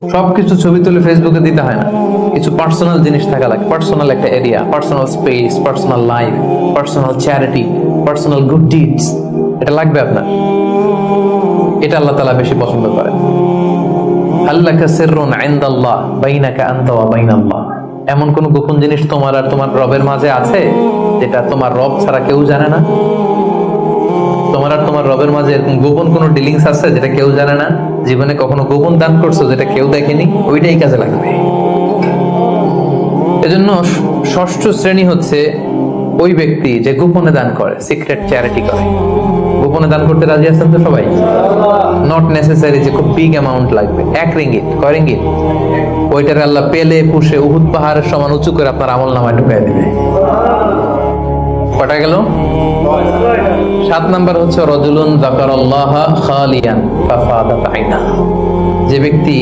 সবকিছু ছবি তুলে ফেসবুকে দিতে হয় না, কিছু পার্সোনাল জিনিস থাকা লাগে। পার্সোনাল একটা area, personal space, personal life, personal charity, personal good deeds, এটা লাগবে আপনার। এটা আল্লাহ তাআলা বেশি পছন্দ করেন। আল্লাকা সিররুন ইনদাল্লাহ বাইনাকা আনতা ওয়া বাইনাল্লাহ, এমন কোন গোপন জিনিস তোমার আর তোমার রবের মাঝে আছে যেটা তোমার রব ছাড়া কেউ জানে না? তোমার আর তোমার রবের মাঝে এরকম গোপন কোন ডিলিংস আছে যেটা কেউ জানে না? জীবনে কখনো গোপন দান করছো যেটা কেউ দেখেনি? ওইটাই কাজে লাগবে। এজন্য ষষ্ঠ শ্রেণী হচ্ছে ওই ব্যক্তি যে গোপনে দান করে, সিক্রেট চ্যারিটি করে। গোপনে দান করতে রাজি আছেন তো সবাই? নট নেসেসারি যে খুব বিগ অ্যামাউন্ট লাগবে। 1 রিঙ্গিট, কয় রিঙ্গিট? ওইটার আল্লাহ পেলে পুষে উহুদ পাহাড়ের সমান উঁচু করে আপনার আমল নামায় ঢুকাই দিবে। কটা গেল? 7 নাম্বার হচ্ছে রাজুলুন যাকারাল্লাহা খালিয়ান ফাফাদাত আইনা, যে ব্যক্তি